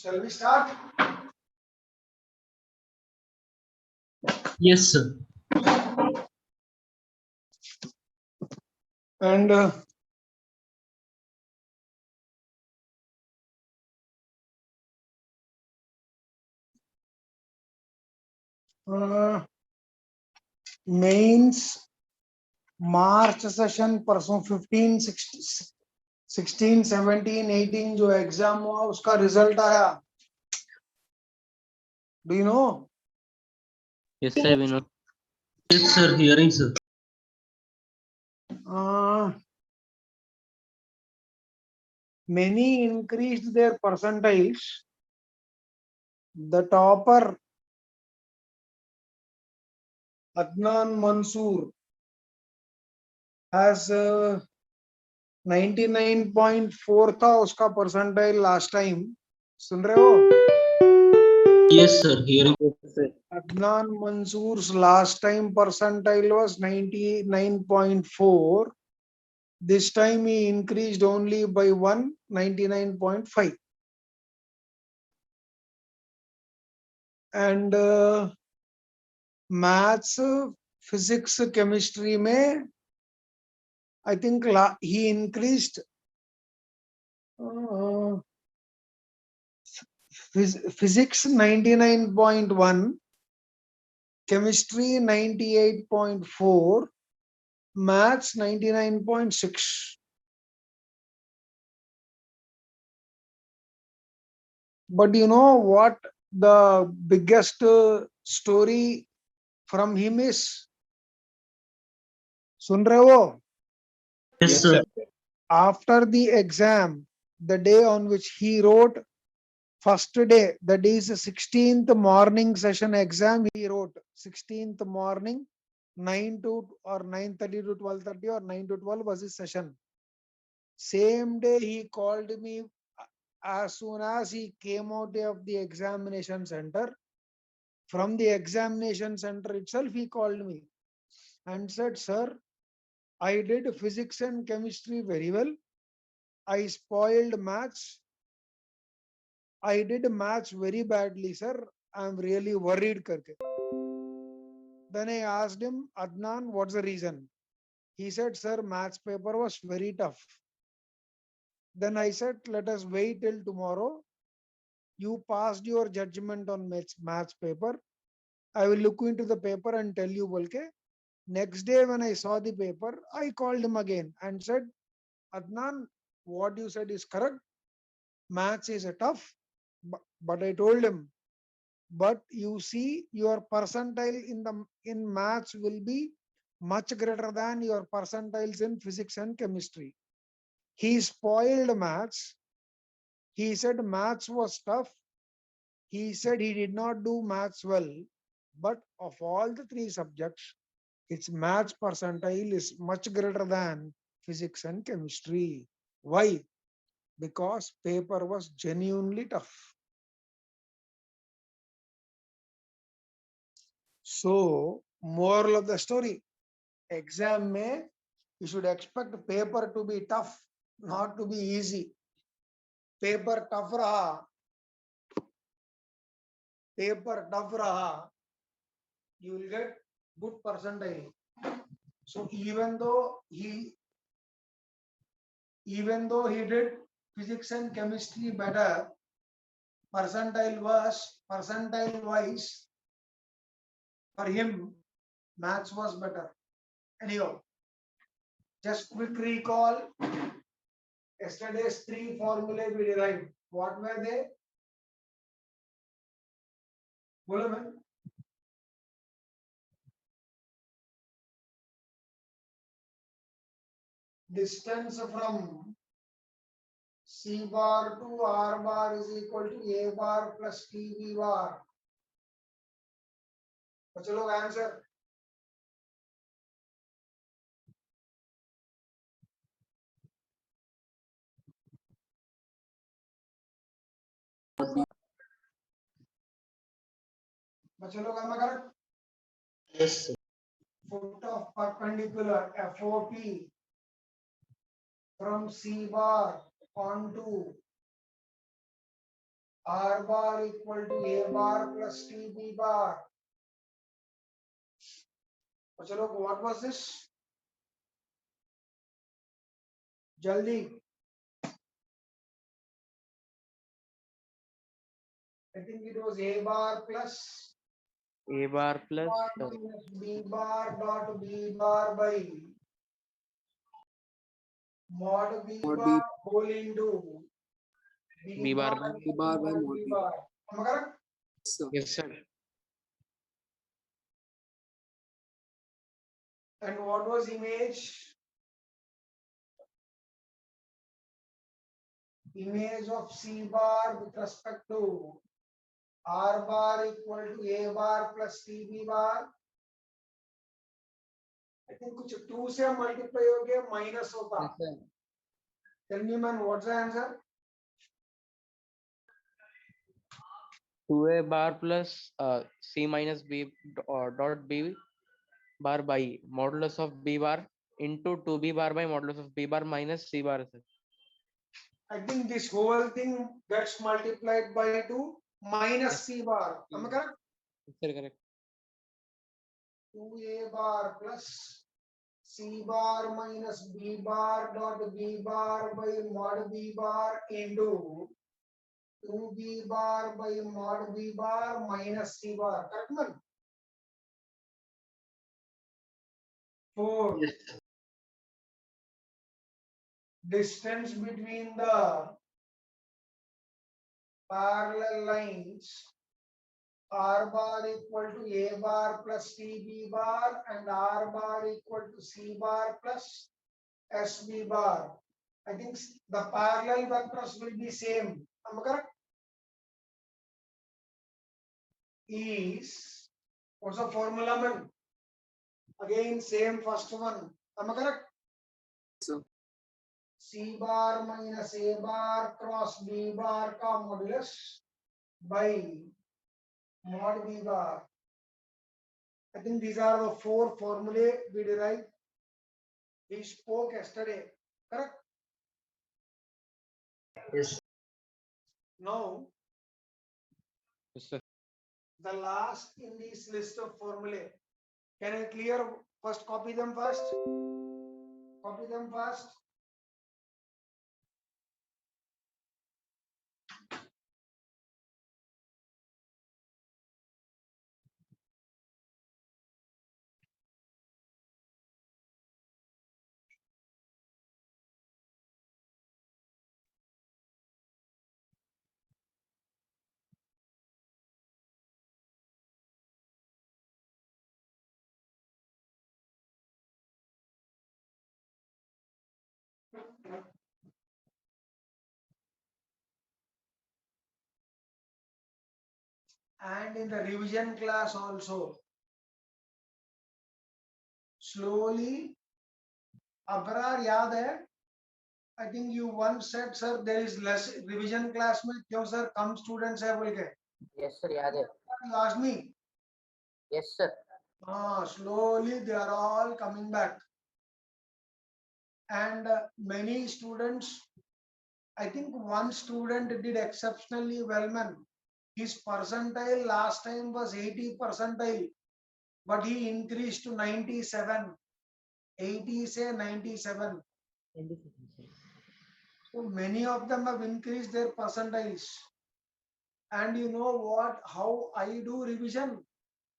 Shall we start? Yes, sir. And mains March session परसों 15, 16, 17, 18 जो exam हुआ उसका रिजल्ट आया. Do you know? Yes, sir, Vinod. Yes, sir. Hearing, sir. Many increased their percentiles. The topper Adnan Mansoor has 99.4 था उसका percentile last time. सुन रहे हो? Yes, sir. Hearing. Yes, sir. Adnan Mansoor's last time percentile was 99.4. This time he increased only by 1, 99.5. And maths, physics, chemistry में I think he increased physics 99.1, chemistry 98.4, maths 99.6. But you know what the biggest story from him is? सुन रहे हो? Yes, sir. After the exam, the day on which he wrote, first day, that is 16th morning session exam, he wrote 16th morning, 9 to or 9:30 to 12:30 or 9 to 12 was his session. Same day he called me as soon as he came out of the examination center. From the examination center itself, he called me and said, "Sir, I did physics and chemistry very well. I spoiled maths. I did maths very badly, sir. I'm really worried." Karke. Then I asked him, "Adnan, what's the reason?" He said, "Sir, maths paper was very tough." Then I said, "Let us wait till tomorrow. You passed your judgment on maths paper. I will look into the paper and tell you." Bolke. Next day when I saw the paper, I called him again and said, "Adnan, what you said is correct. Maths is a tough." But I told him, "But you see, your percentile in maths will be much greater than your percentiles in physics and chemistry." He spoiled maths. He said maths was tough. He said he did not do maths well. But of all the three subjects, its maths percentile is much greater than physics and chemistry. Why? Because paper was genuinely tough. So, moral of the story, exam mein you should expect paper to be tough, not to be easy. Paper tough raha, you will get good percentile. So even though he did physics and chemistry better, percentile wise for him maths was better. Anyhow, just quick recall. Yesterday's three formulae we derived. What were they? बोलो मैं. Distance from C bar to R bar is equal to A bar plus TB bar. बच्चों लोग answer. बच्चों लोग am I correct? Yes, sir. Foot of perpendicular FOP from C bar onto R bar equal to A bar plus TB bar. बच्चों लोग what was this? जल्दी. I think it was A bar plus A bar plus minus B bar dot B bar by mod B bar whole into B bar by B bar mod B bar. Am I correct? yes, sir. And what was image? Image of C bar with respect to R bar equal to A bar plus TB bar. I think कुछ 2 से multiply हो गया minus होगा. Yes, sir. Tell me man, what's the answer? 2a bar plus c minus b dot b bar by modulus of b bar into 2b bar by modulus of b bar minus c bar, sir. I think this whole thing gets multiplied by 2 minus Yes. c bar. Am I correct? Sir, correct. 2a bar plus c bar minus b bar dot b bar by mod b bar into 2b bar by mod b bar minus c bar. Correct, man? 4. Yes. Distance between the parallel lines r bar equal to a bar plus cb bar and r bar equal to c bar plus sb bar. I think the parallel vectors will be same. Am I correct? Is what's the formula, man? Again, same first one. Am I correct? So C bar minus a bar cross b bar ka modulus by mod b bar. I think these are the 4 formulae we derived. We spoke yesterday. Correct? Yes. Now, yes, sir. the last in this list of formulae. Can I clear first? Copy them first. Copy them first. And in the revision class also. Slowly, Abrar yaad hai? I think you once said, sir, there is less revision class में क्यों sir कम students है बोल के? Yes, sir. याद है. You asked me. Yes, sir. Slowly they are all coming back. And many students, I think one student did exceptionally well, man. His percentile last time was 80 percentile, but he increased to 97. 80 say 97. So many of them have increased their percentiles. And you know what? How I do revision?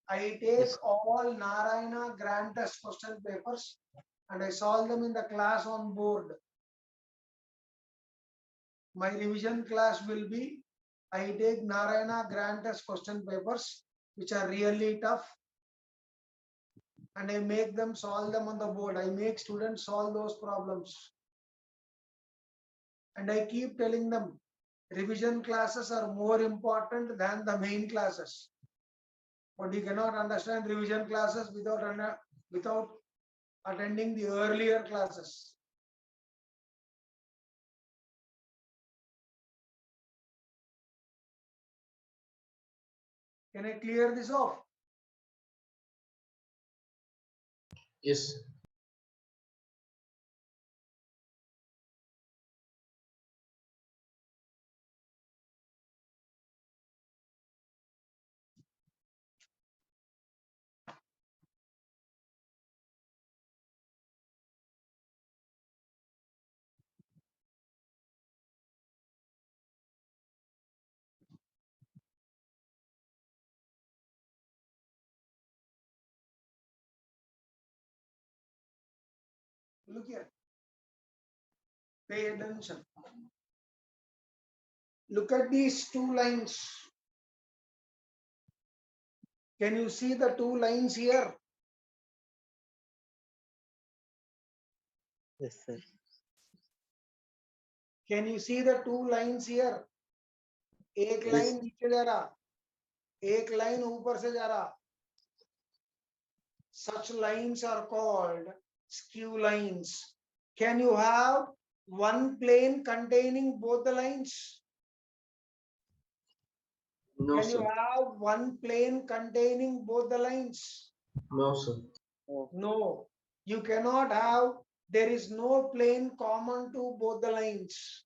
I take Yes. all Narayana grand test question papers and I solve them in the class on board. My revision class will be, I take Narayana grand test question papers, which are really tough, and I make them solve them on the board. I make students solve those problems. And I keep telling them, revision classes are more important than the main classes. But you cannot understand revision classes without attending the earlier classes. Can I clear this off? Yes. Look here. Pay attention. Look at these 2 lines. Can you see the 2 lines here? Yes, sir. Can you see the 2 lines here? एक Yes. Line नीचे जा रहा, एक line ऊपर से जा रहा. Such lines are called skew lines. Can you have one plane containing both the lines? No, Can you sir. have one plane containing both the lines? No, sir. No, you cannot have, there is no plane common to both the lines.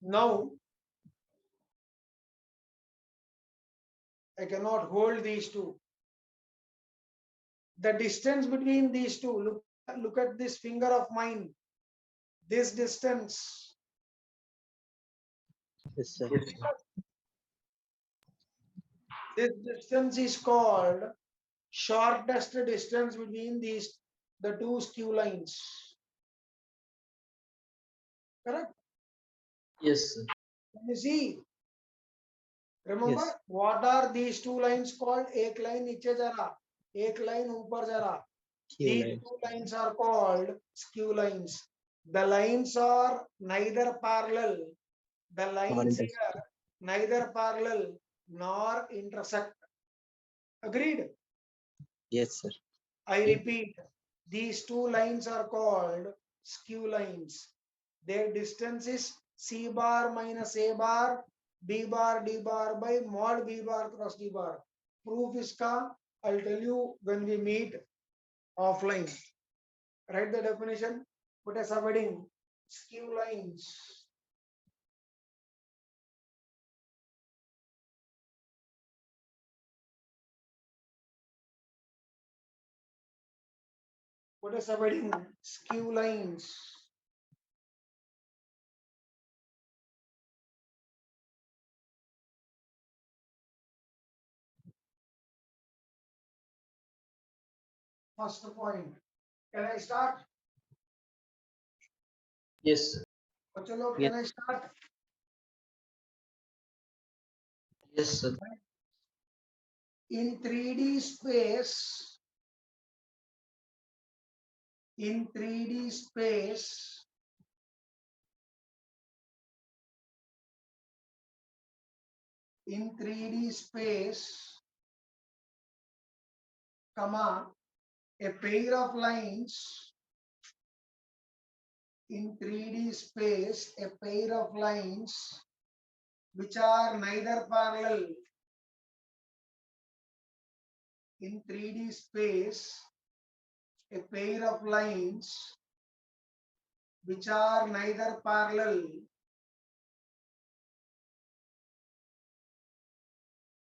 Now, I cannot hold these two. The distance between these two, look at this finger of mine. This distance, Yes, sir. Yes, sir. this distance is called shortest distance between the two skew lines. Correct? Yes, sir. Can you see? Remember, Yes. what are these two lines called? एक line नीचे जरा, एक line ऊपर जरा. Q These line. two lines are called skew lines. The lines are neither parallel. The lines intersect. here neither parallel nor intersect. Agreed? Yes, sir. I repeat, these two lines are called skew lines. Their distance is C bar minus A bar, B bar D bar by mod B bar cross D bar. Proof iska, I'll tell you when we meet offline. Write the definition, put a subheading, skew lines. Put a subheading, skew lines. First point. Can I start? Yes, sir. Chalo, Yes. can I start? Yes, sir. In 3D space, in 3D space, in 3D space, comma, a pair of lines, in 3D space, a pair of lines which are neither parallel, in 3D space, a pair of lines which are neither parallel,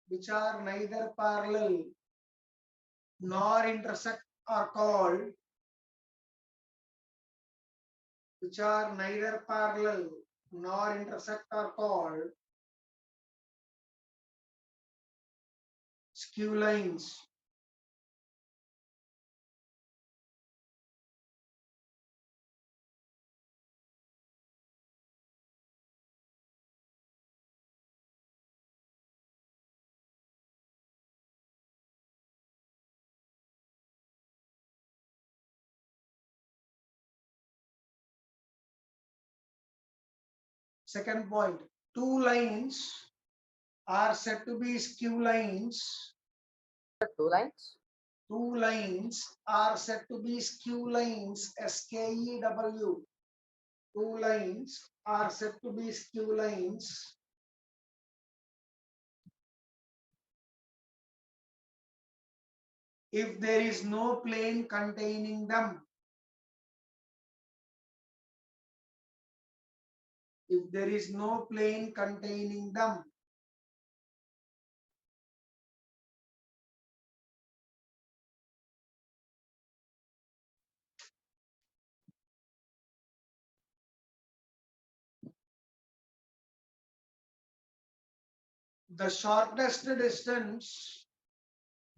which are neither parallel nor intersect are called, which are neither parallel nor intersect are called skew lines. Second point, two lines are said to be skew lines. Two lines. Two lines are said to be skew lines, SKEW. Two lines are said to be skew lines if there is no plane containing them. If there is no plane containing them. The shortest distance,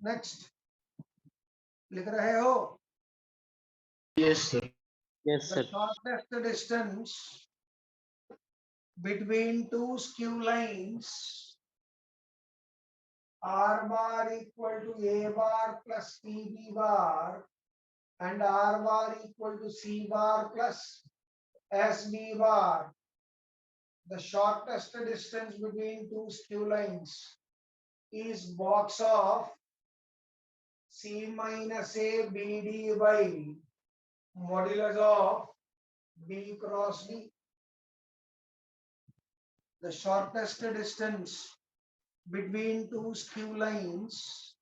next, लिख रहे हो? Yes, sir. Yes, The sir. shortest distance between two skew lines R bar equal to A bar plus TB bar and R bar equal to C bar plus SB bar. The shortest distance between two skew lines is box of C minus A BD by modulus of B cross D. the shortest distance between two skew lines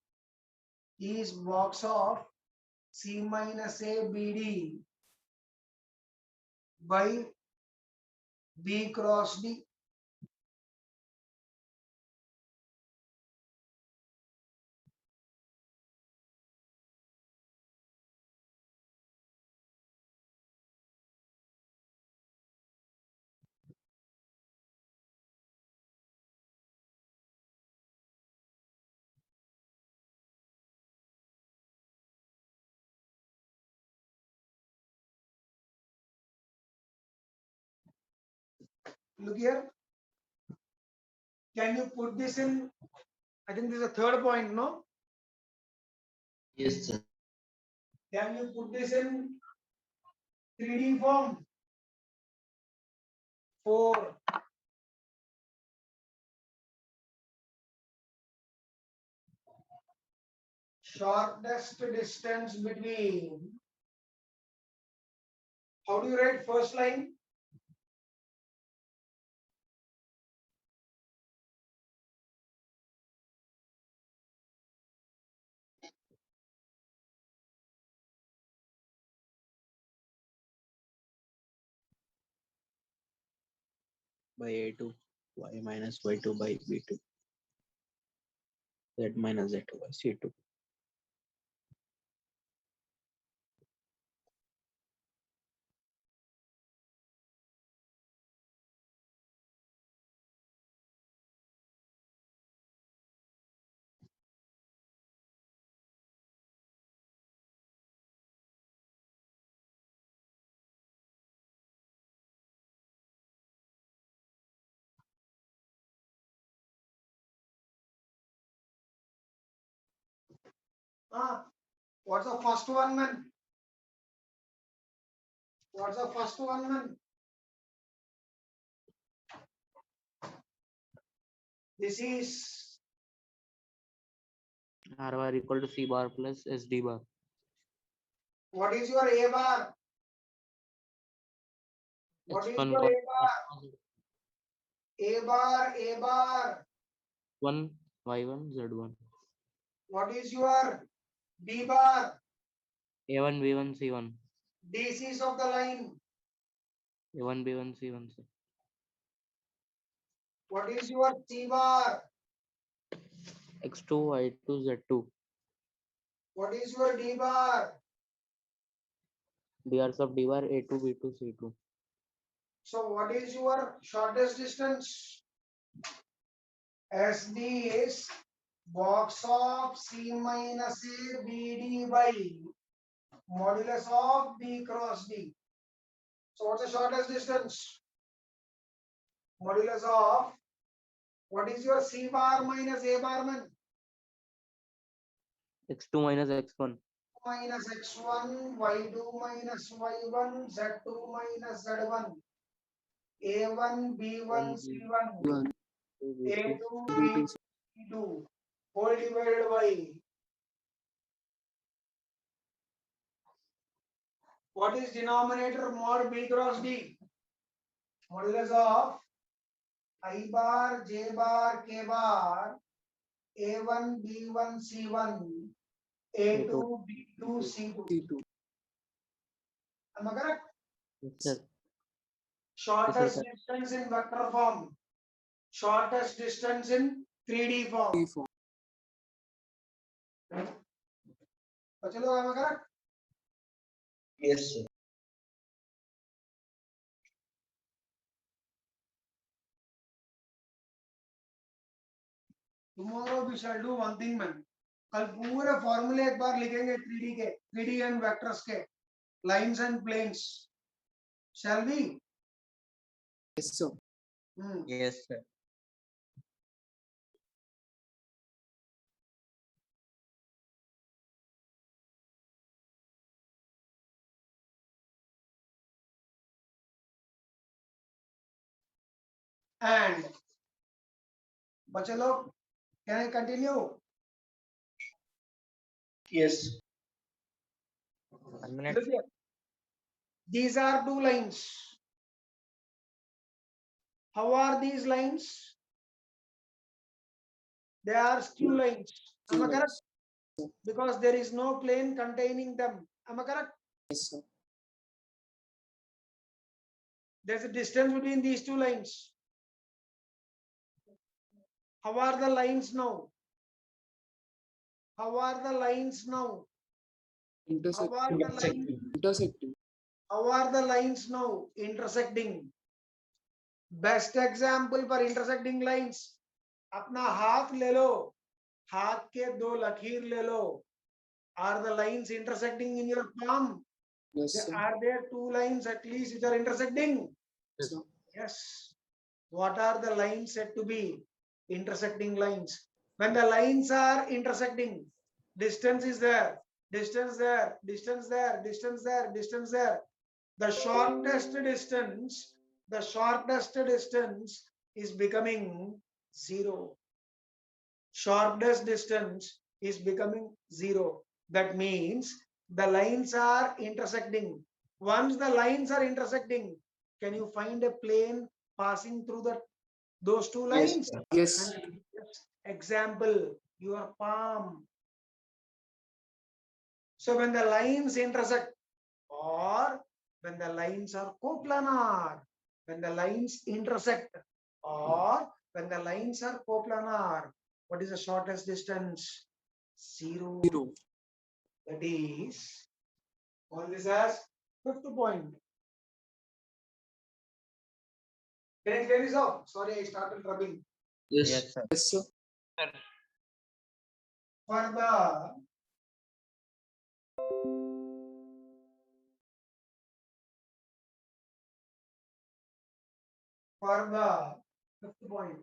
is box of C minus A BD by B cross D. Look here. Can you put this in? I think this is the third point, no? Yes, sir. Can you put this in 3D form? 4. Shortest distance between. How do you write first line? by A2, y minus y2 by B2, z minus z2 by C2. What's the first one, man? What's the first one, man? This is R bar equal to C bar plus SD bar. what is your A bar? What is X1 your bar A bar? A bar, A bar. 1 Y1 Z1. What is your B bar? A1 B1 C1. DCs of the line. A1 B1 C1. Sir. What is your C bar? X2 Y2 Z2. What is your D bar? BRs of D bar A2 B2 C2. So what is your shortest distance? SD is box of C minus A BD by modulus of B cross D. So what's the shortest distance? Modulus of what is your C bar minus A bar, man? X2 minus X1. Minus X1, Y2 minus Y1, Z2 minus Z1, A1, B1, C1, A2, B2, C2, whole divided by what is denominator mod B cross D? Modulus of I bar, J bar, K bar, A1, B1, C1, A2, B2, C2. Am I correct? Yes, sir. Shortest sir. distance in vector form. Shortest distance in 3D form. Chalo, am I correct? Yes, sir. Tomorrow we shall do one thing, man. कल पूरे फॉर्मूले एक बार लिखेंगे 3D के 3D and vectors के lines and planes shall we? Yes, sir. Yes, sir. And बच्चे लोग, can I continue? Yes. 1 minute. Look here. These are two lines. How are these lines? They are skew lines. Am I correct? Because there is no plane containing them. Am I correct? Yes, sir. There's a distance between these two lines. How are the lines now? How are the lines now? How are the lines? Intersecting. How are the lines now? Intersecting. Best example for intersecting lines. अपना हाथ ले लो, हाथ के दो लकीर ले लो. Are the lines intersecting in your palm? Yes, sir. Are there two lines at least which are intersecting? Yes, sir. Yes. What are the lines said to be? Intersecting lines. When the lines are intersecting, distance is there, distance there, distance there, distance there, distance there. The shortest distance is becoming zero. Shortest distance is becoming zero. That means the lines are intersecting. Once the lines are intersecting, can you find a plane passing through those two lines? Yes. And example, your palm. So when the lines intersect, or when the lines are coplanar, when the lines intersect, or when the lines are coplanar, what is the shortest distance? Zero. Zero. That is, call this as fifth point. Can I clear this out? Sorry, I started rubbing. Yes. Yes, sir. Yes, sir. For the fifth point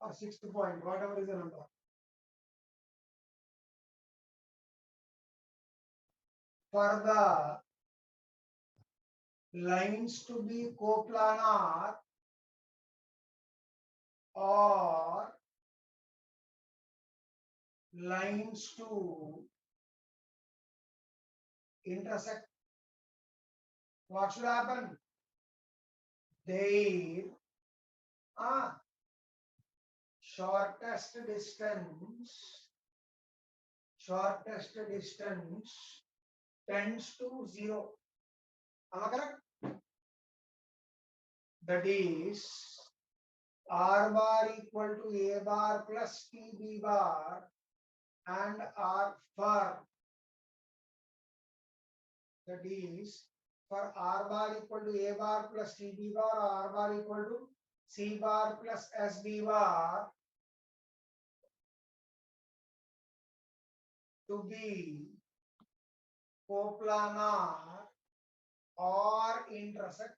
or sixth point, whatever is the number. For the lines to be coplanar or lines to intersect, what should happen? Their shortest distance tends to zero. Am I correct? That is, R bar equal to A bar plus TB bar and R for, that is, for R bar equal to A bar plus TB bar, or R bar equal to C bar plus SB bar to be coplanar or intersect,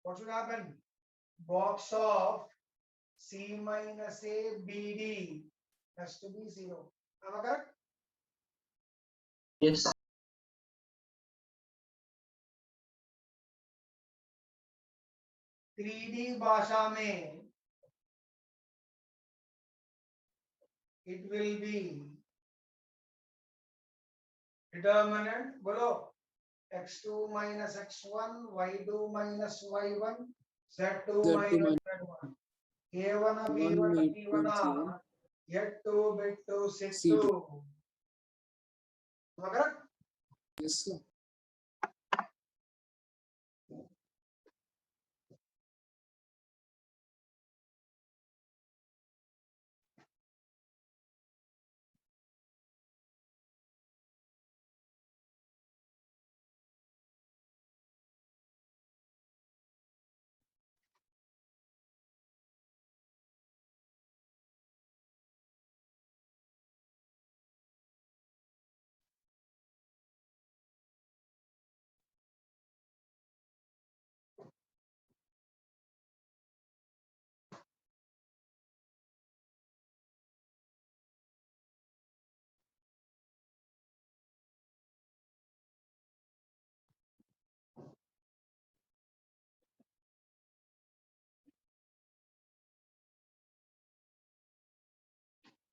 what should happen? Box of C minus A BD has to be zero. Am I correct? Yes. 3D भाषा में it will be determinant, बोलो, x2 minus x1, y2 minus y1, z2 minus z1, a1 of e1 of e1, z2 bit2 sig2. Am I correct? Yes, sir.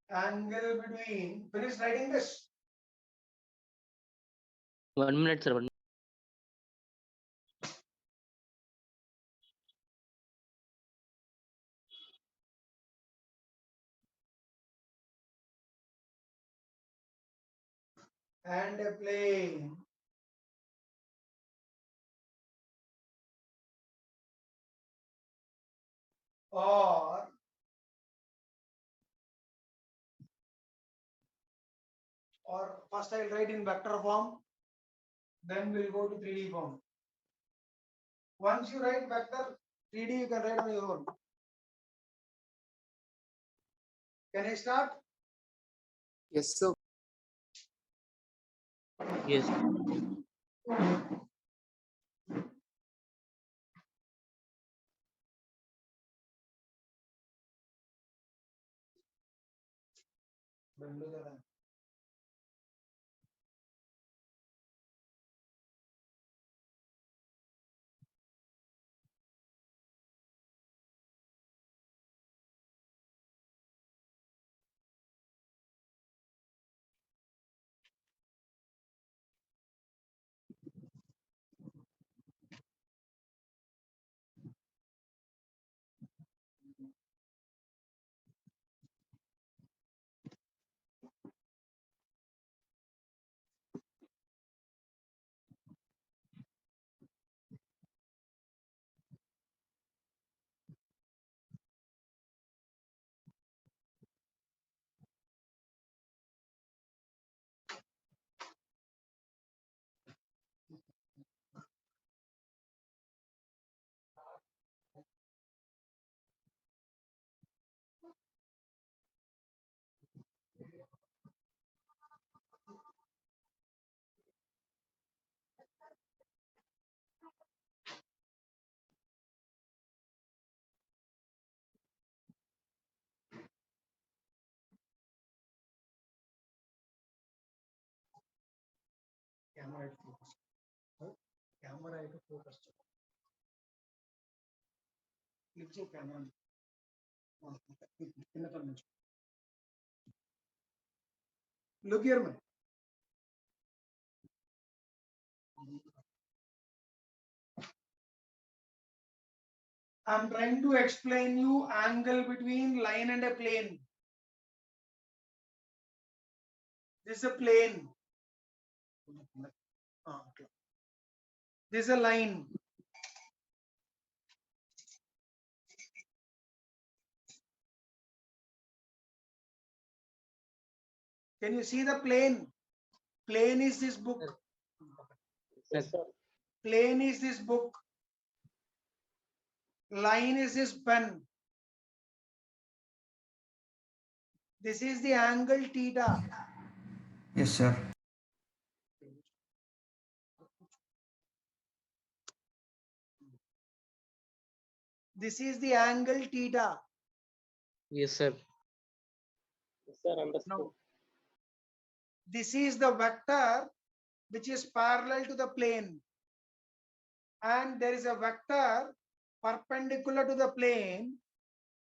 Angle between, finish writing this. 1 minute, sir. and a plane or first I'll write in vector form, then we'll go to 3D form. Once you write vector, 3D you can write on your own. Can I start? Yes, sir. Yes. Camera focus. Camera focus. Click check camera. Look here, man. I'm trying to explain you angle between line and a plane. This is a plane. This is a line. Can you see the plane? Plane is this book. Yes, sir. Plane is this book. Line is this pen. This is the angle theta. Yes, sir. This is the angle theta. Yes, sir. Yes, sir. Understood. Now, this is the vector which is parallel to the plane. And there is a vector perpendicular to the plane.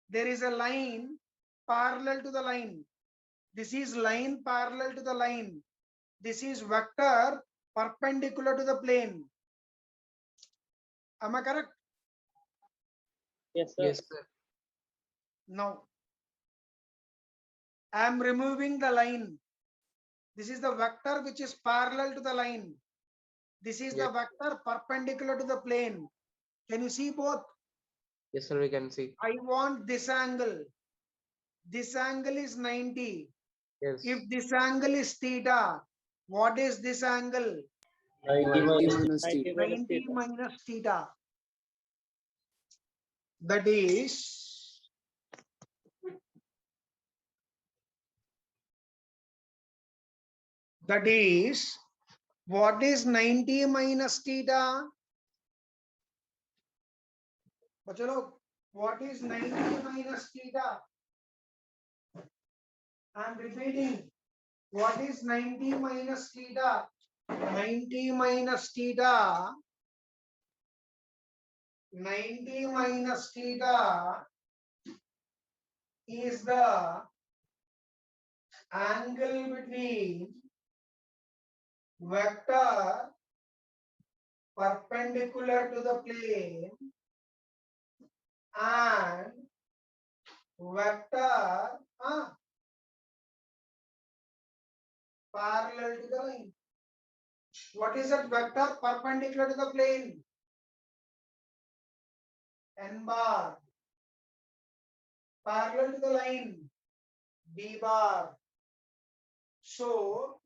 There is a line parallel to the line. This is line parallel to the line. This is vector perpendicular to the plane. Am I correct? Yes, sir. Yes, sir. Now, I am removing the line. This is the vector which is parallel to the line. This is the Yes. vector perpendicular to the plane. Can you see both? Yes, sir. We can see. I want this angle. This angle is 90. Yes. If this angle is theta, what is this angle? 90 minus theta. 90 minus theta. That is what is 90 minus theta? बच्चों लोग, what is 90 minus theta? I am repeating. What is 90 minus theta? 90 minus theta. 90 minus theta is the angle between vector perpendicular to the plane and vector parallel to the line. What is that vector perpendicular to the plane? N bar. Parallel to the line, B bar. So,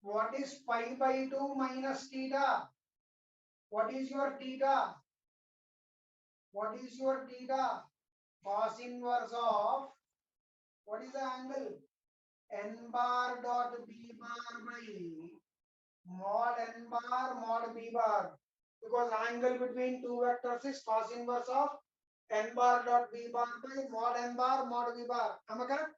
what is pi by 2 minus theta? What is your theta? What is your theta? Cos inverse of, what is the angle? N bar dot B bar by mod N bar mod B bar. Because angle between two vectors is cos inverse of N bar dot B bar by mod N bar mod B bar. Am I correct?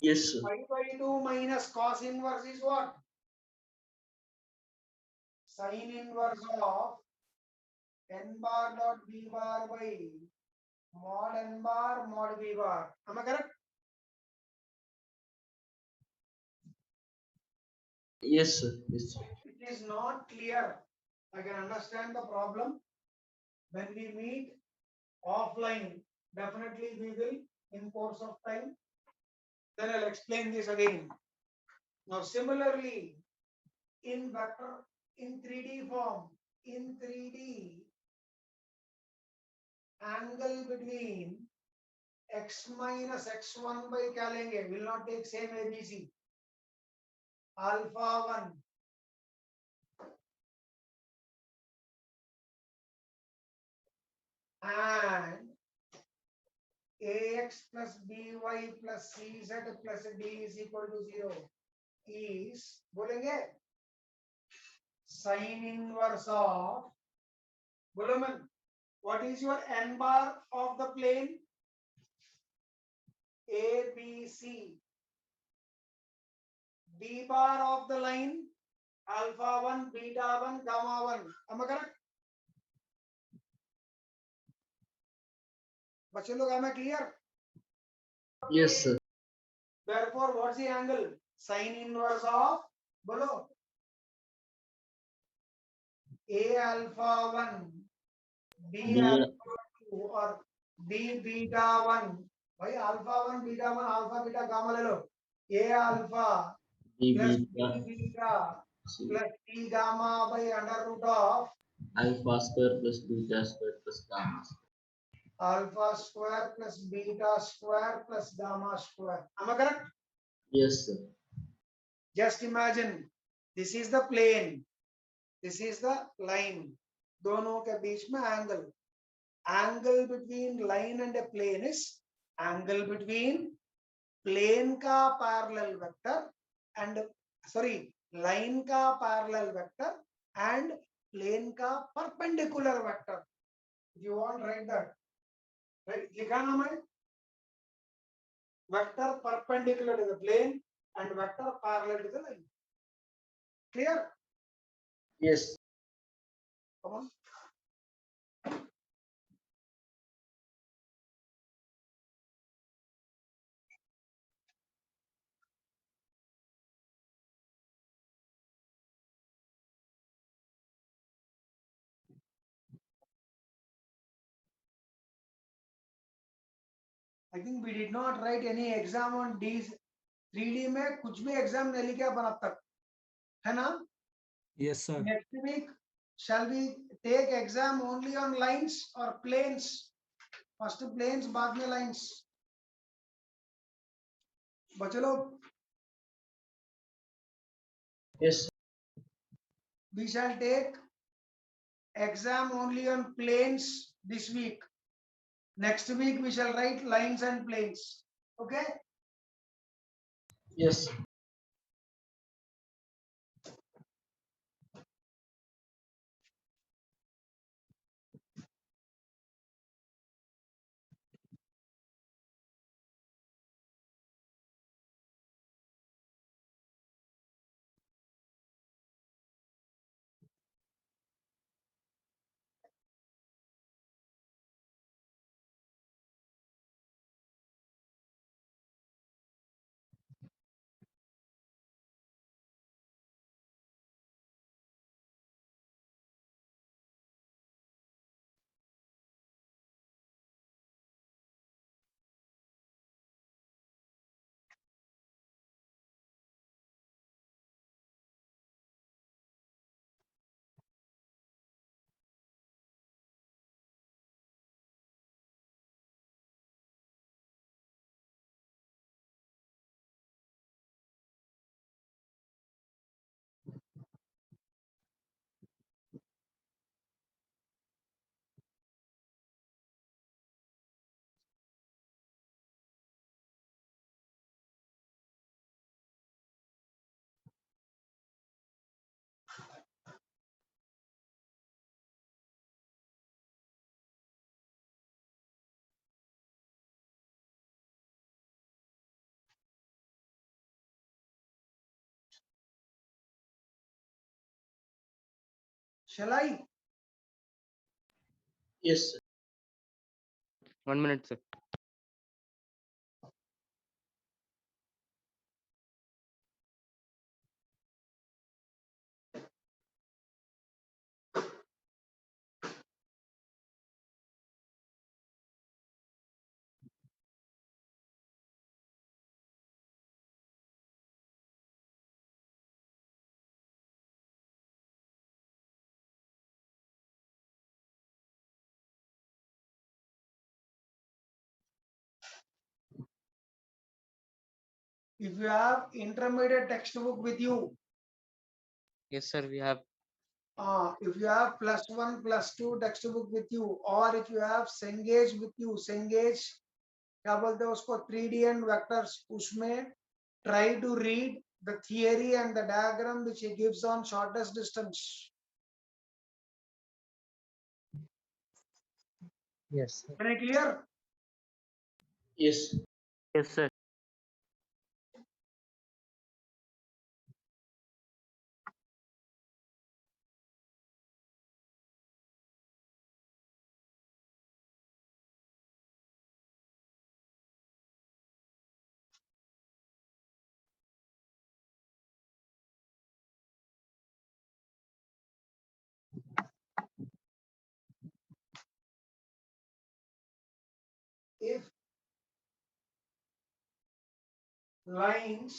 Yes, sir. Pi by 2 minus cos inverse is what? Sin inverse of N bar dot B bar by mod N bar mod B bar. Am I correct? Yes, sir. Yes, sir. It is not clear. I can understand the problem. When we meet offline, definitely we will, in course of time, then I'll explain this again. Now, similarly, in vector, in 3D form, in 3D, angle between x minus x1 by क्या लेंगे? Will not take same ABC. Alpha 1 and ax plus by plus cz plus d is equal to 0 is, बोलेंगे, sin inverse of, बोलो मन, what is your n bar of the plane? ABC. B bar of the line, alpha 1, beta 1, gamma 1. Am I correct? बच्चे लोग, am I clear? Yes, sir. Therefore, what's the angle? Sin inverse of, बोलो, A alpha 1, B B- alpha 2 or B beta 1. भाई alpha 1, beta 1, alpha beta gamma ले लो. A alpha B plus beta B beta C, plus T gamma by under root of alpha square plus beta square plus gamma square. alpha square plus beta square plus gamma square. Am I correct? Yes, sir. Just imagine, this is the plane, this is the line. दोनों के बीच में angle. Angle between line and a plane is angle between plane का parallel vector and, sorry, line का parallel vector and plane का perpendicular vector. If you want, write that. Right? लिखा ना मैं? Vector perpendicular to the plane and vector parallel to the line. Clear? Yes. Come on. I think we did not write any exam on D's. 3D में कुछ भी exam नहीं लिखा अपन अब तक, है ना? Yes, sir. Next week, shall we take exam only on lines or planes? First planes, बाद में lines. बच्चे लोग, Yes. we shall take exam only on planes this week. Next week we shall write lines and planes. Okay? Yes. Shall I? Yes, sir. 1 minute, sir. If you have intermediate textbook with you, Yes, sir. We have. if you have +1, +2 textbook with you, or if you have Cengage with you, Cengage क्या बोलते हैं उसको 3D and vectors, उसमें try to read the theory and the diagram which he gives on shortest distance. Yes, sir. Very clear? Yes. Yes, sir. If lines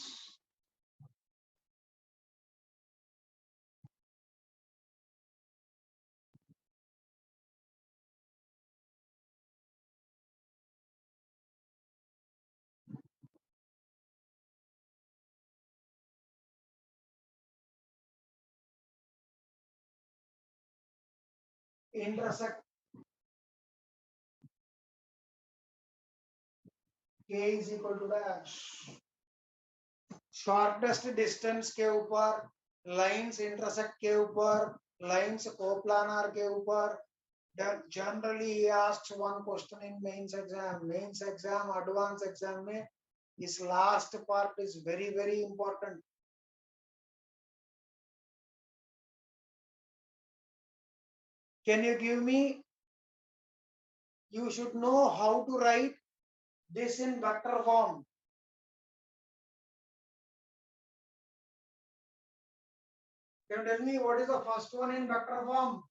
intersect k is equal to dash, shortest distance के ऊपर, lines intersect के ऊपर, lines coplanar के ऊपर, that generally he asks one question in mains exam, advanced exam में this last part is very very important. Can you give me, you should know how to write this in vector form. Can you tell me what is the first one in vector form?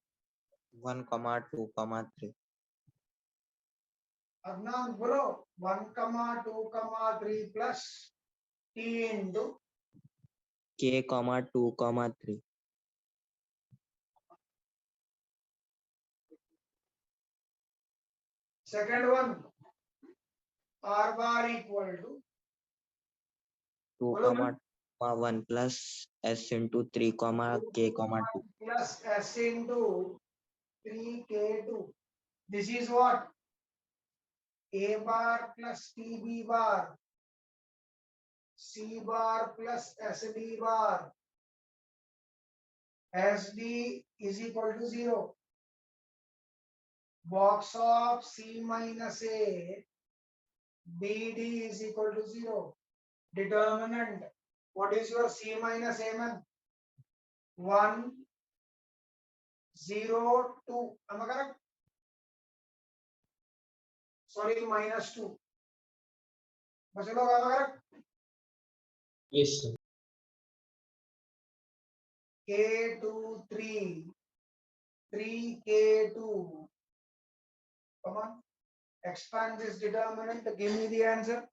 1, 2, 3. Adnan, bro, 1, 2, 3 plus t into K, 2, 3. second one, r bar equal to 2, बोलो ना? 1 plus S into 3, K, 2. plus s into 3k2. This is what? A bar plus tb bar, c bar plus sd bar, sd is equal to 0. Box of c minus a, bd is equal to 0. Determinant, what is your c minus a man? 1, 0, 2. Am I correct? Sorry, -2. बच्चे लोग am I correct? Yes, sir. K2 3, 3k2. Come on, expand this determinant, give me the answer.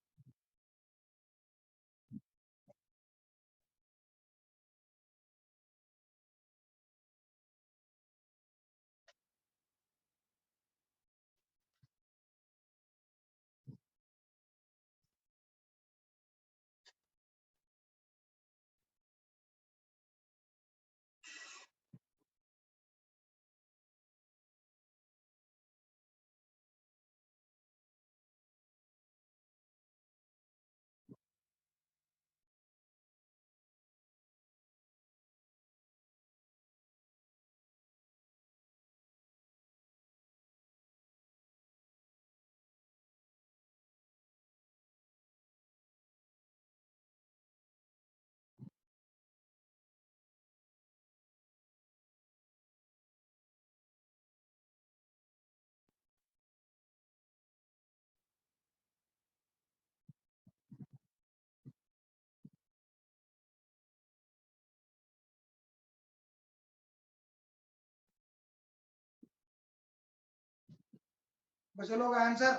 बच्चे लोग answer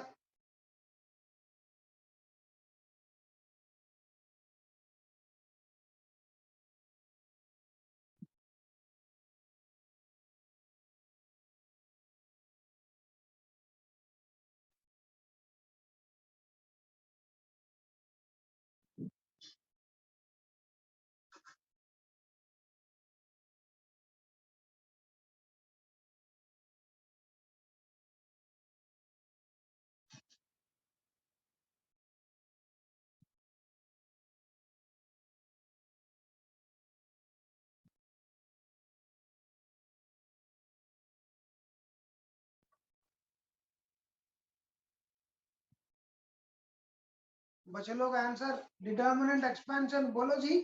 बच्चे लोग answer determinant expansion बोलो जी।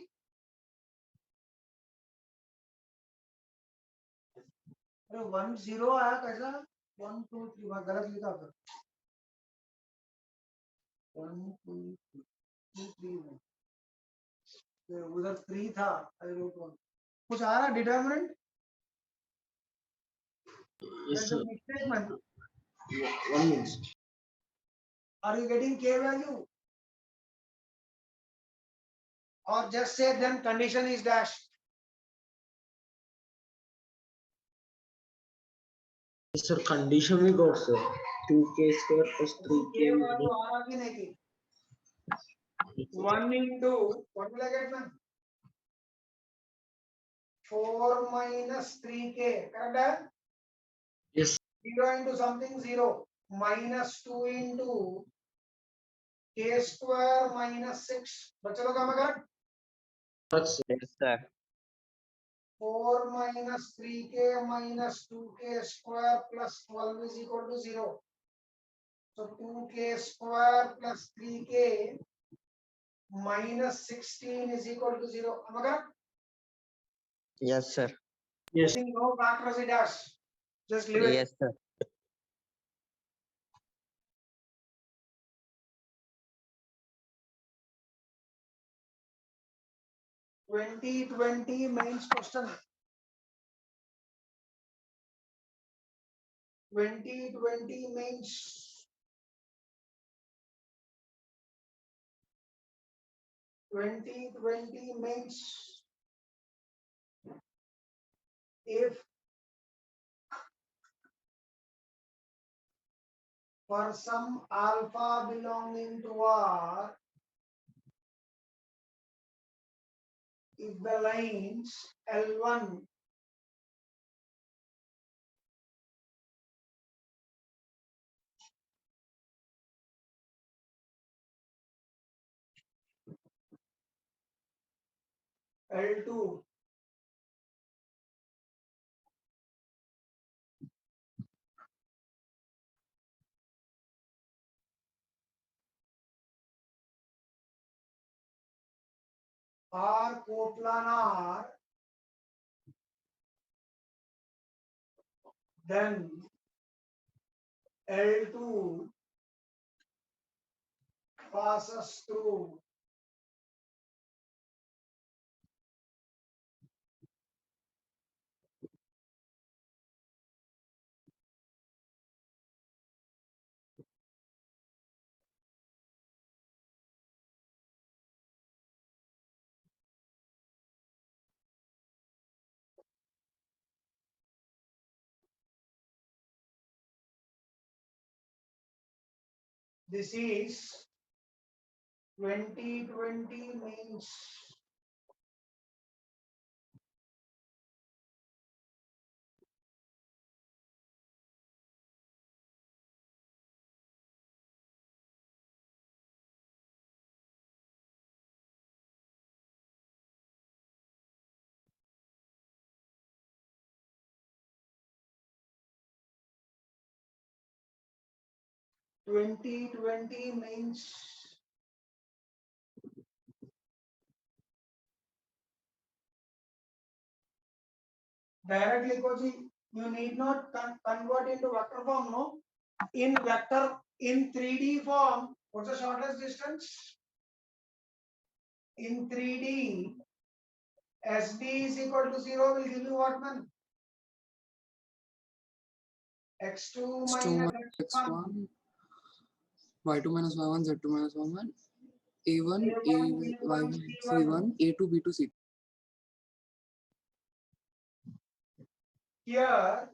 अरे 1 0 आया कैसा 1 2 3 वहां गलत लिखा था 1 2 3 उधर 3 था आई रोट 1 कुछ आ रहा determinant Yes, sir. Mistake man 1 minute. Are you getting k value or just say then condition is dash Yes, sir. Condition we got, sir. 2k square plus k 3k value minus. आ रहा कि नहीं की 1 into what will I get man 4 minus 3k correct है Yes, 0 into something 0 minus 2 into k square minus 6 बच्चे लोग हमें correct correct, sir. Yes, sir. 4 minus 3k minus 2k square plus 12 is equal to 0 so 2k square plus 3k minus 16 is equal to 0 am I correct Yes, sir. Yes. Getting no factors it dash just leave it Yes, sir. 2020 mains question 2020 mains 2020 mains if for some alpha belonging to R if the lines L1 L2 are coplanar then L2 passes through this is 2020 means2020 means directly Koji, you need not convert into vector form, no? In vector, in 3D form, what's the shortest distance? In 3D, SD is equal to 0 will give you what man? x2 x2 minus minus x1, x1, y2 minus y1, z2 minus y1, a1, a1, b1, y1, c1. c1, a2, b2, c2. Here,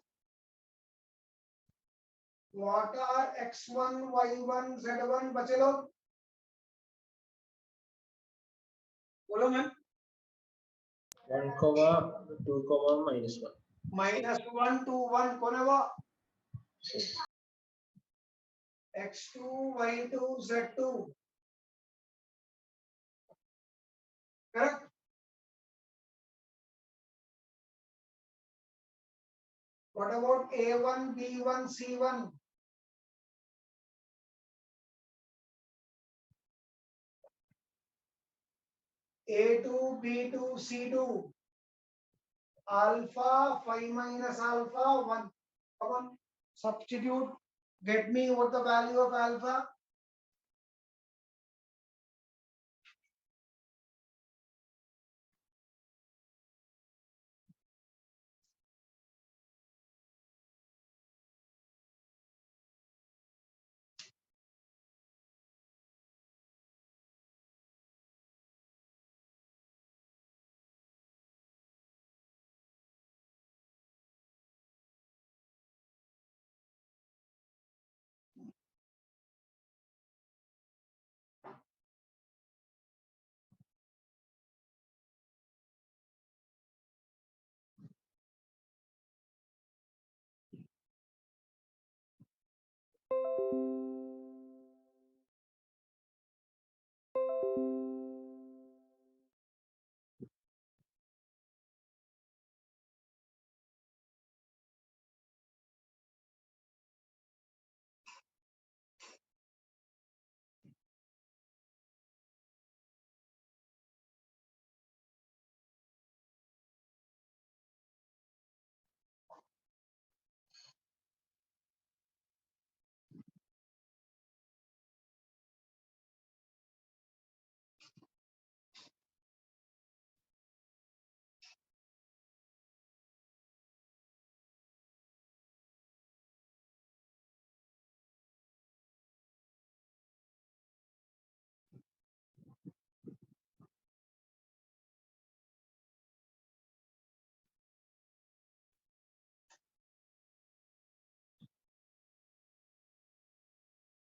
what are x1, y1, z1? बचे लोग बोलो ma'am. 1 comma 2 comma minus 1. -1 to 1 कौन है वो? x2, y2, z2. Correct? What about a1, b1, c1? a2, b2, c2. Alpha 5 minus alpha 1. Come on, substitute. Get me what the value of alpha.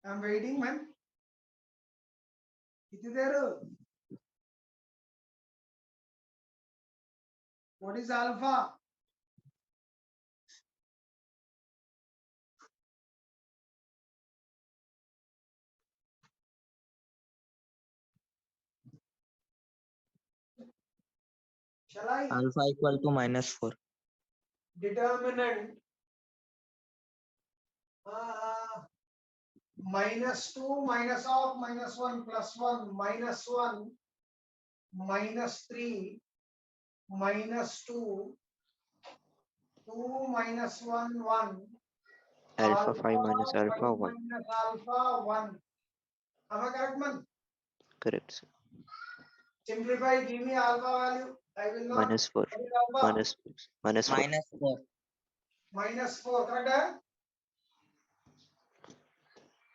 I'm waiting, man. किती देर? What is alpha? Shall I? Alpha equal to -4. Determinant -2 minus of -1 plus 1 -1 -3 -2 2 minus 1 1 Alpha 5 minus 5 alpha 1. minus alpha 1. Am I correct, man? Correct, sir. Simplify, give me alpha value. I will not. -4. What is alpha? -4. -4. -4, correct? है?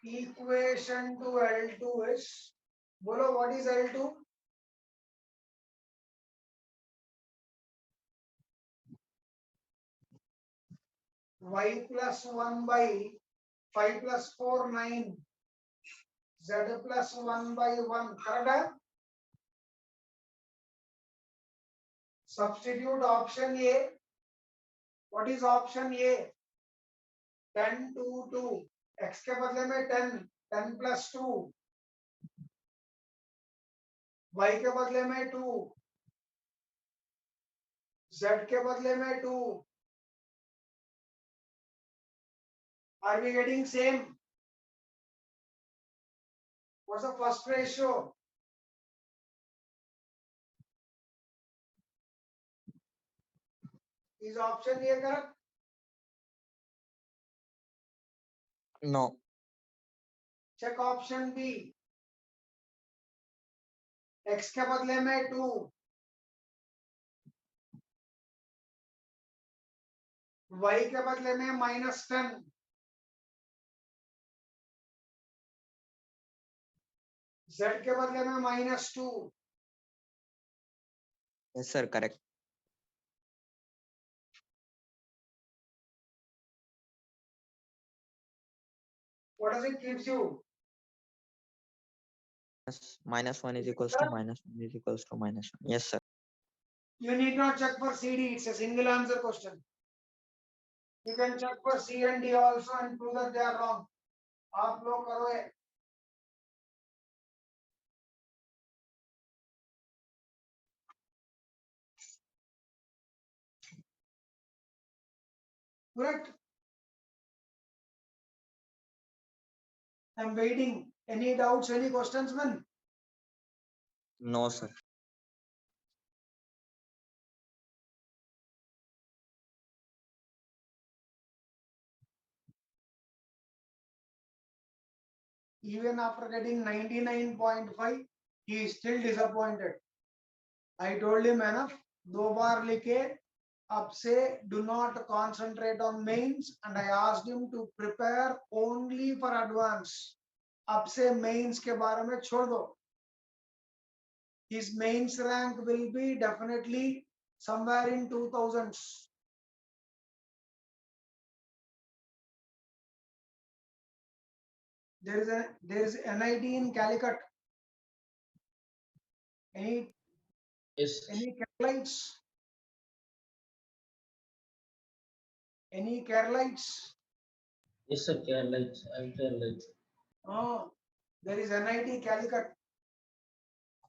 Equation to L2 is, बोलो what is L2? Y plus 1 by 5 plus 4 9 Z plus 1 by 1, correct है? Substitute option A. What is option A? 10 to 2. X के बदले में 10 10 plus 2. Y के बदले में 2. Z के बदले में 2. Are we getting same? What's the first ratio? Is option A correct? No. Check option B. X के बदले में 2. y के बदले में -10, z के बदले में -2, Yes, sir. Correct. what does it gives you? -1 is equals to -1 is equals to -1. Yes, sir. You need not check for CD, it's a single answer question. You can check for C and D also and prove that they are wrong. आप लोग करो ये. Correct? I'm waiting. Any doubts, any questions, man? No, sir. Even after getting 99.5, he is still disappointed. I told him enough. 2 बार लिखे. अब से do not concentrate on mains, and I asked him to prepare only for advance. अब से mains के बारे में छोड़ दो. His mains rank will be definitely somewhere in 2000s. There is NIT in Calicut. Any Yes. Keralites? Any Keralites? Yes, sir. Kerala. I'm Kerala. Oh, there is NIT Calicut.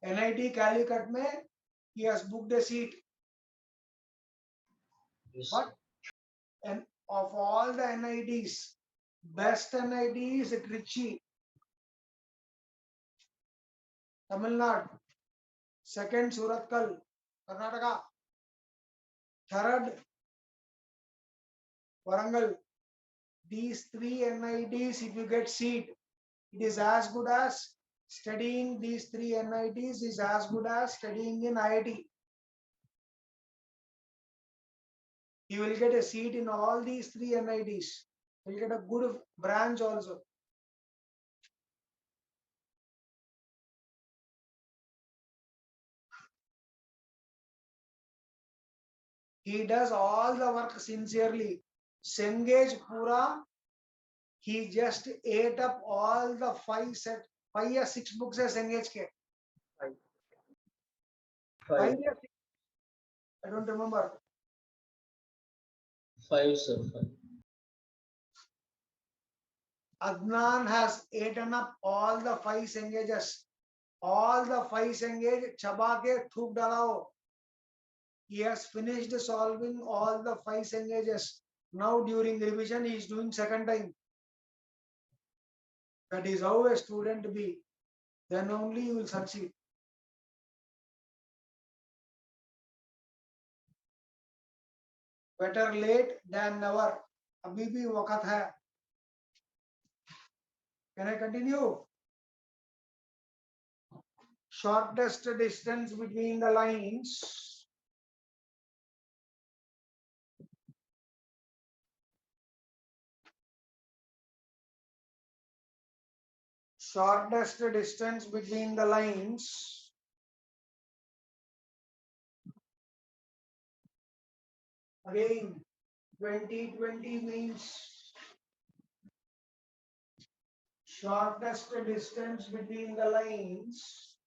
NIT Calicut में he has booked a seat. Yes. But and of all the NITs, best NIT is Trichy, Tamil Nadu. Second, Surathkal, Karnataka. Third, Warangal. These 3 NITs, if you get seat, it is as good as studying these 3 NITs is as good as studying in IIT. He will get a seat in all these 3 NITs. He will get a good branch also. He does all the work sincerely. Cengage Pura, he just ate up all the 5 or 6 books as Cengage ke. 5 5. or 6? I don't remember. 5, sir. 5. Adnan has eaten up all the 5 Cengages. All the 5 Cengage chaba ke thuk dalao. He has finished solving all the 5 Cengages. Now during revision he is doing second time. That is how a student be. Then only you will succeed. Better late than never. अभी भी वक्त है. Can I continue? Shortest distance between the lines. Shortest distance between the lines. Again, 2020 means shortest distance between the lines.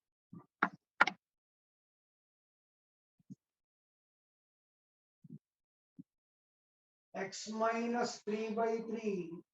X minus 3/3.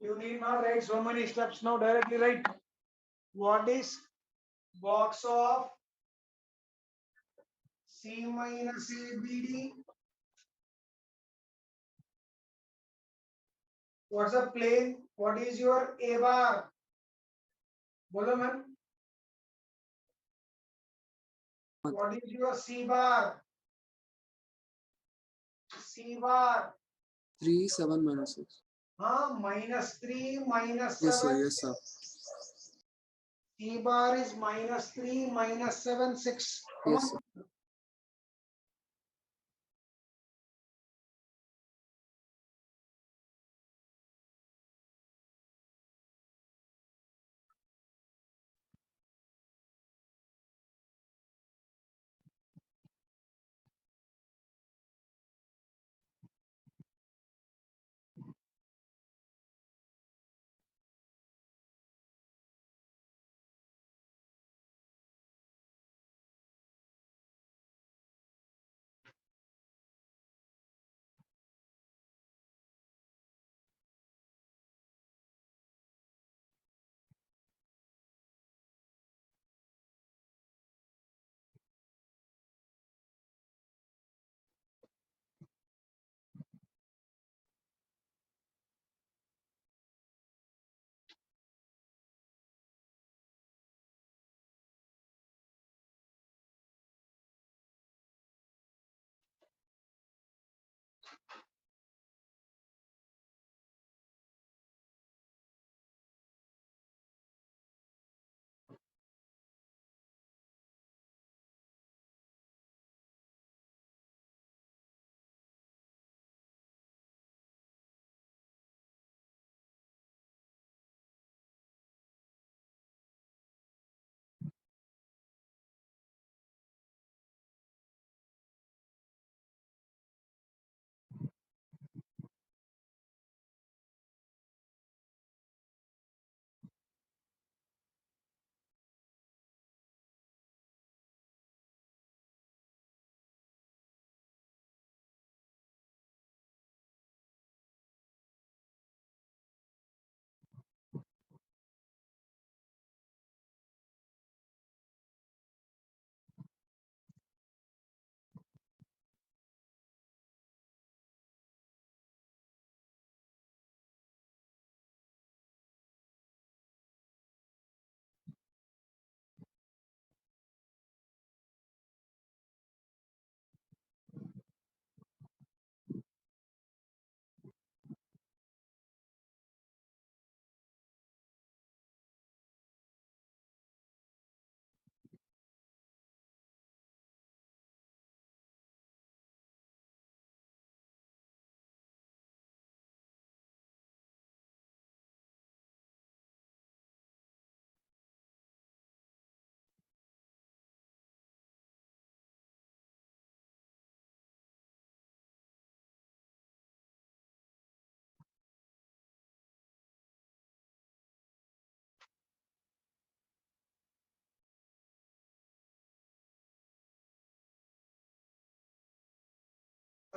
You need not write so many steps now, directly write. What is box of C minus ABD? What's the plane? What is your A bar? Bolo man. What is your C bar? C bar. 3, 7, minus 6. -3, minus Yes, sir. 7. Yes, sir. C bar is -3, -7, 6. Come Yes, on. sir.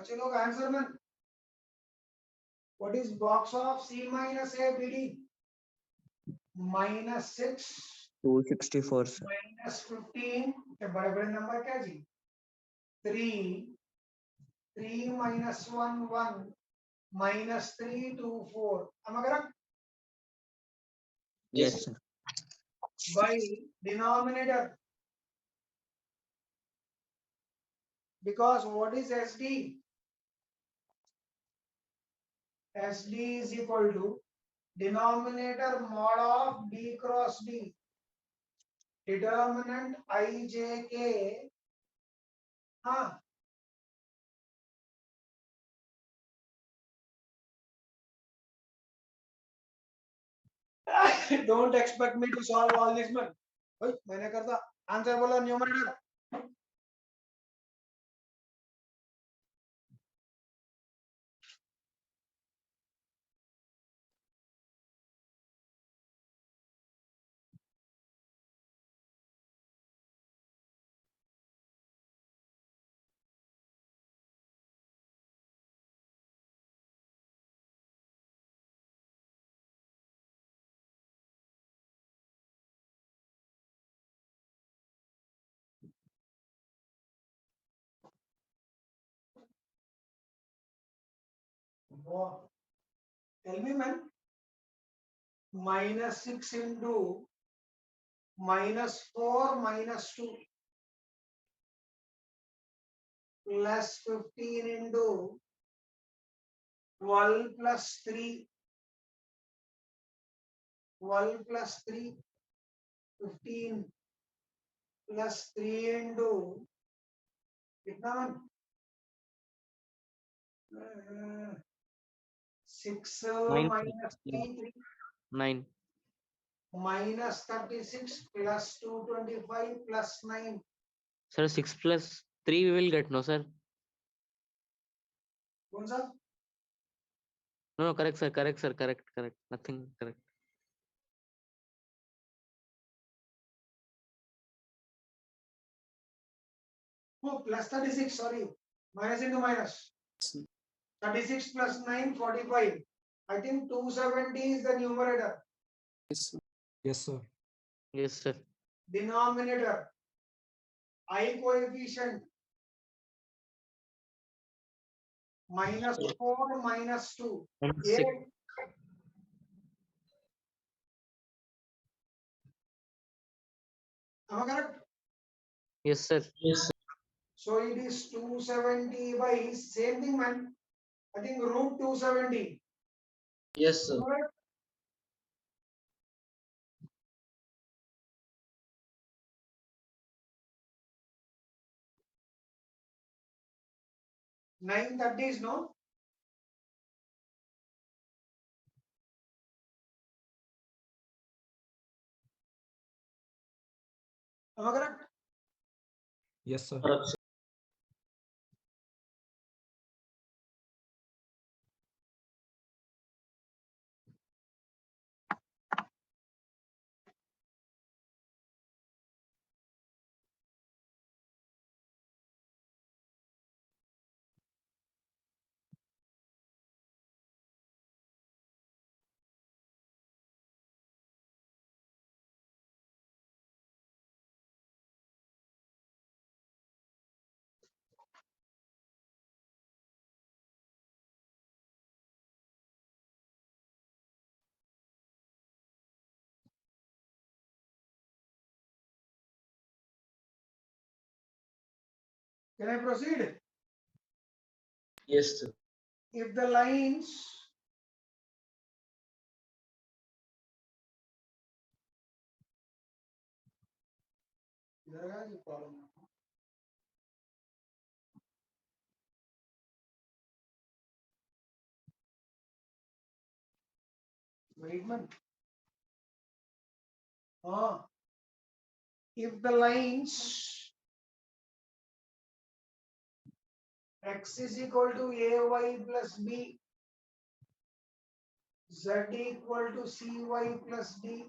बच्चे लोग answer में. What is box of C minus ABD? -6, 264, sir. -15. के बड़े बड़े number क्या जी? 3, 3 minus 1, 1, -3, 2, 4. Am I correct? Yes, sir. By denominator. Because what is SD? SD is equal to denominator mod of D cross D. Determinant IJK. Huh? Don't expect me to solve all this, man. मैंने करता answer बोला numerator. Wow. Tell me, man. Minus 6 into minus 4 minus 2 plus 15 into 12 plus 3. 12 plus 3, 15 plus 3 into कितना मन 6 9 minus 3 9 minus 36 plus 225 plus 9. sir, 6 plus 3 we will get, no sir? कौन सा No, correct sir, correct, nothing correct. Oh, plus 36, sorry. Minus into minus. 36 plus 9, 45. I think 270 is the numerator. Yes, sir. Yes, sir. Yes sir. Denominator. I coefficient. Minus 4 minus 2. And Yeah. 6. Am I correct? Yes sir. Yes, sir. So it is 270 by same thing, man. I think root 270. Yes, sir. Alright. Nine 30s, no? Am I correct? Yes, sir. Correct, sir. Can I proceed? Yes, sir. If the lines wait man. If the lines x is equal to ay plus b, z equal to cy plus d,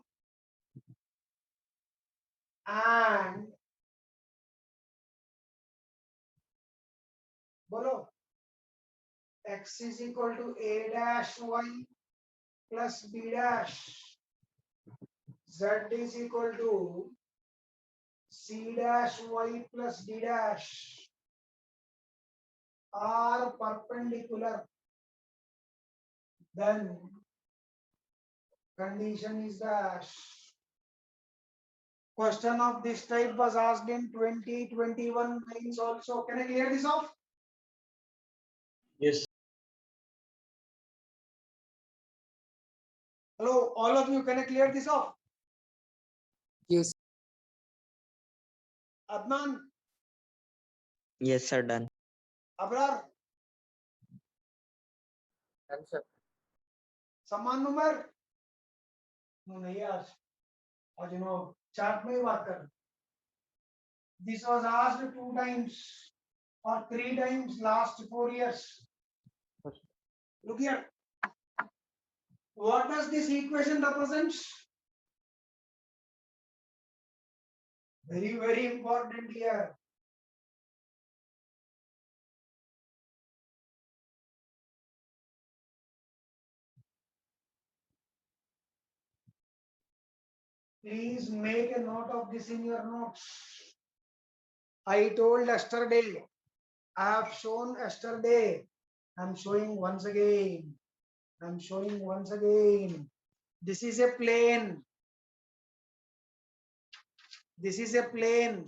and bolo x is equal to a dash y plus b dash, z is equal to c dash y plus d dash are perpendicular, then condition is dash. Question of this type was asked in 2021 mains also. Can I clear this off? Yes. Hello, all of you, can I clear this off? Yes. Adnan, Yes, sir. Done. Abrar, Done sir. समान number नहीं आज chart में ही बात कर. This was asked 2 times or 3 times last 4 years. Look here. What does this equation represent? Very, very important here. Please make a note of this in your notes. I told yesterday, I have shown yesterday I'm showing once again. I'm showing once again. This is a plane. This is a plane.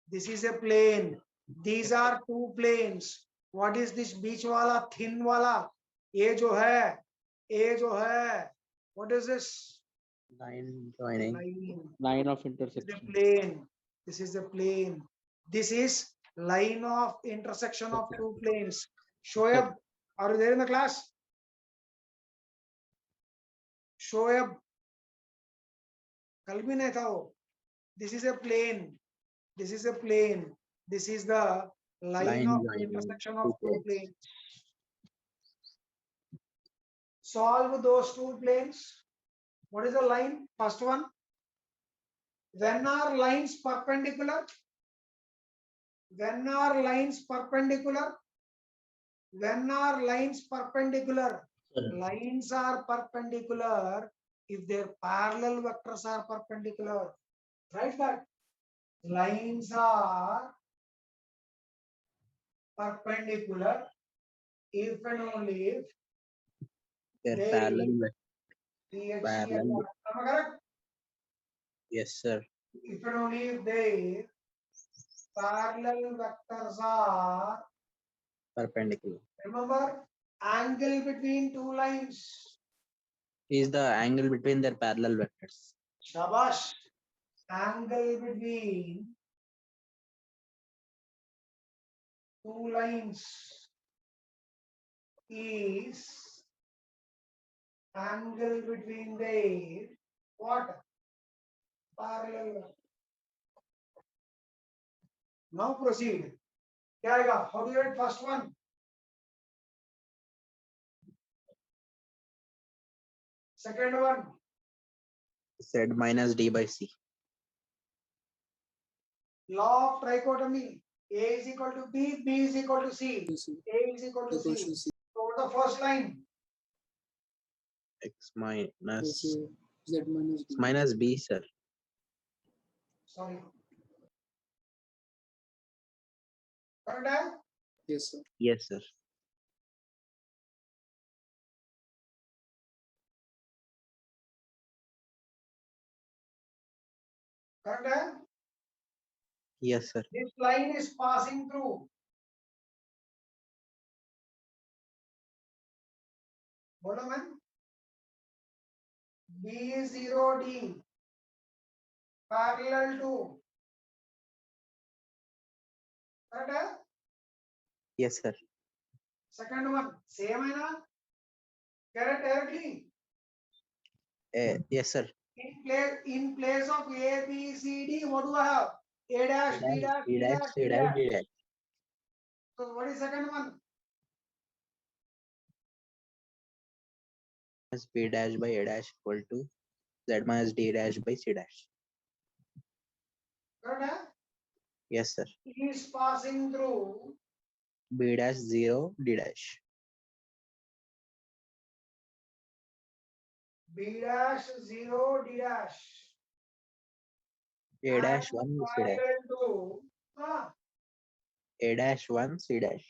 This is a plane. These are two planes. What is this beach wala, thin wala? ये जो है. What is this? Line joining. Line. Line of The intersection. plane. This is the plane. This is line of intersection of two planes. Shoaib, are you there in the class? Shoaib, कल भी नहीं था वो. This is a plane. This is a plane. This is the line of joining intersection of two two planes. planes. Solve those two planes. What is the line? First one. When are lines perpendicular? When are lines perpendicular? When are lines perpendicular? Lines are perpendicular if their parallel vectors are perpendicular. Right that? Lines are perpendicular if and only if They're they parallel. Am I correct? Yes, sir. If and only if they parallel vectors are, Perpendicular. remember, angle between two lines. Is the angle between their parallel vectors. Shabash. Angle between two lines is angle between their what? Parallel. Now proceed. क्या आएगा? How do you write first one? Second one. Z minus D by C. Law of trichotomy. A is equal to B, B is equal to C. To C. A is equal to Equals C. to C. So what is the first line? X minus Z minus B. minus B, sir. Sorry. Correct? eh? Yes, sir. Yes, sir. Correct? eh? Yes, sir. This line is passing through. बोलो ma'am. B0D parallel to. Correct? eh? Yes, sir. Second one. Same है ना? Correct directly. Yes, sir. In place of A, B, C, D, what do I have? A dash, B dash, D C dash, dash, C D dash, dash. D dash. So what is second one? Minus B dash by A dash equal to Z minus D dash by C dash. Correct? eh? Yes, sir. Is passing through B dash 0 D dash. B dash 0 D dash. A dash 1 C dash. Parallel to A dash 1 C dash.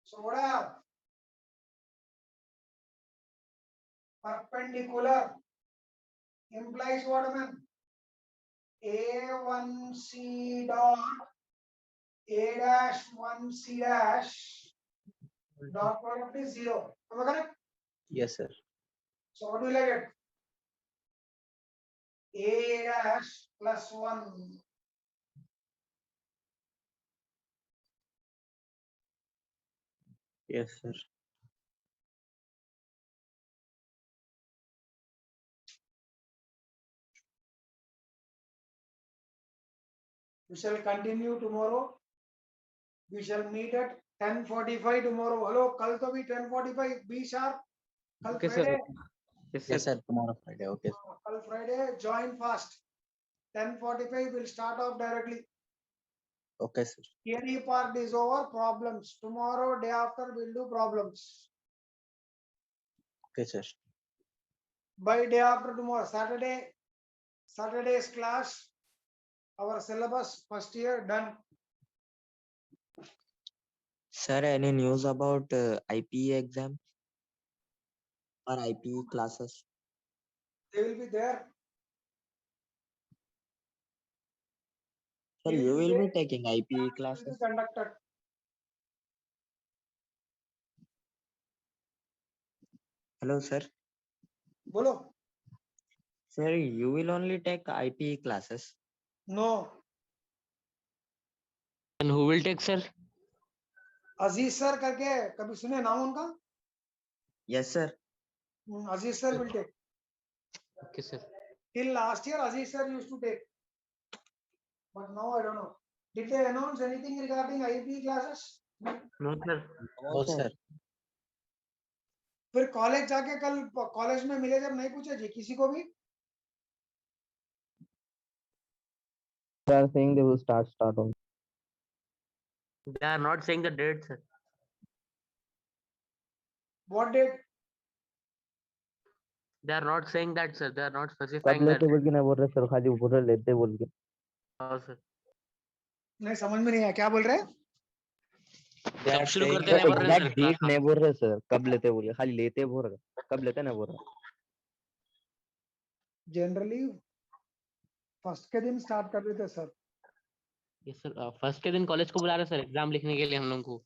so what I have? Perpendicular implies what man? A1C dot A dash 1C dash dot product is 0. Am I correct? Yes, sir. So what will I get? A dash plus 1 Yes, sir. We shall continue tomorrow. We shall meet at 10:45 tomorrow. Hello, कल तो भी 10:45 be sharp. कल Okay, sir. Friday. Yes, Yes, sir. sir. Tomorrow Friday. Okay, sir. कल Friday. Join fast. 10:45 will start off directly. Okay, sir. Theory part is over. Problems tomorrow. Day after we'll do problems. Okay, sir. By day after tomorrow, Saturday. Saturday's class. our syllabus first year done. Sir, any news about IPE exam or IPE classes? They will be there. Sir, Till you will today, be taking IPE will be classes? conducted. Hello, sir. Bolo? Sir, you will only take IPE classes. No. And who will take, sir? Aziz sir करके कभी सुने नाम उनका? Yes, sir. Aziz sir will take. Okay, sir. Till last year, Aziz sir used to take. But now I don't know. Did they announce anything regarding IB classes? No, sir. No, sir. फिर college जाके कल college में मिले जब नहीं पूछे जी किसी को भी? They are saying they will start on. They are not saying the date, sir. What date? They are not saying that, sir. They are not कब specifying लेते that. बोल के नहीं बोल रहे सर, खाली बोल रहे लेते बोल के. हाँ, sir. नहीं समझ में नहीं आया क्या बोल रहे हैं? They are कब शुरू saying करते सर नहीं बोल रहे एग्जैक्ट सर डेट क्लास. नहीं बोल रहे सर, कब लेते बोल के, खाली लेते बोल रहे, कब लेते नहीं बोल रहे. जनरली फर्स्ट के दिन स्टार्ट कर देते सर. Yes, sir. फर्स्ट के दिन कॉलेज को बुला रहे सर एग्जाम लिखने के लिए हम लोग को.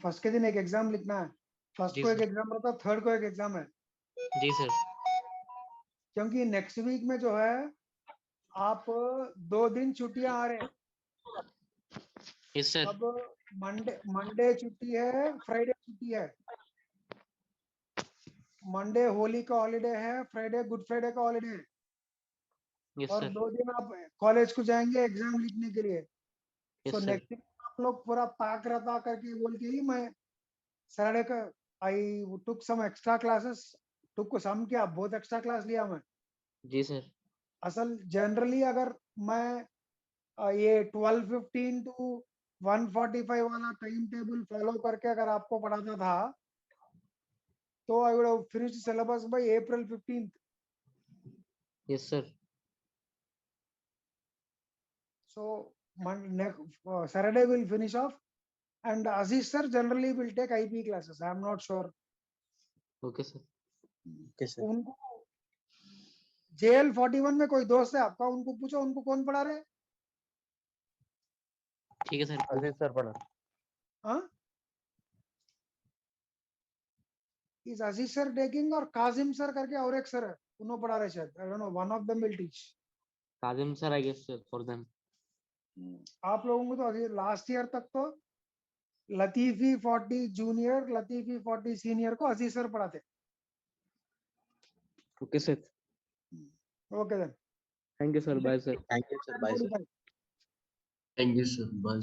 फर्स्ट के दिन एक एग्जाम लिखना है. फर्स्ट जी को एक सर. एग्जाम रहता है, थर्ड को एक एग्जाम है. जी सर. क्योंकि नेक्स्ट वीक में जो है आप 2 दिन छुट्टियां आ रहे हैं. Yes sir. अब मंडे छुट्टी है, फ्राइडे छुट्टी है. मंडे होली का हॉलीडे है, फ्राइडे गुड फ्राइडे का हॉलीडे है. यस और सर. 2 दिन आप कॉलेज को जाएंगे एग्जाम लिखने के लिए. Yes so sir. Next week आप लोग पूरा पाक रहता करके बोल के ही मैं सैटरडे का आई टुक सम एक्स्ट्रा क्लासेस. टुक सम क्या बहुत एक्स्ट्रा क्लास लिया मैं. जी सर. असल जनरली अगर मैं ये 12:15 to 1:45 वाला टाइम टेबल फॉलो करके अगर आपको पढ़ाता था तो I would have finished syllabus by April 15th. Yes sir. So Saturday will finish off, and Aziz sir generally will take IP classes. I am not sure. Okay sir. Okay, sir. उनको JL 41 में कोई दोस्त है आपका, उनको पूछो उनको कौन पढ़ा रहे हैं? ठीक है सर. अजीज सर पढ़ा. हाँ? Is Aziz sir taking और काजिम सर करके और एक सर है, उन्होंने पढ़ा रहे शायद. I don't know, one of them will teach. Kazim sir I guess sir for them. आप लोगों को तो लास्ट ईयर तक तो लतीफी 40 जूनियर, लतीफी 40 सीनियर को अजीज सर पढ़ाते. Okay sir. Okay then. Thank you sir. Bye sir. Thank you, sir. Bye, sir. Thank you, sir. Bye.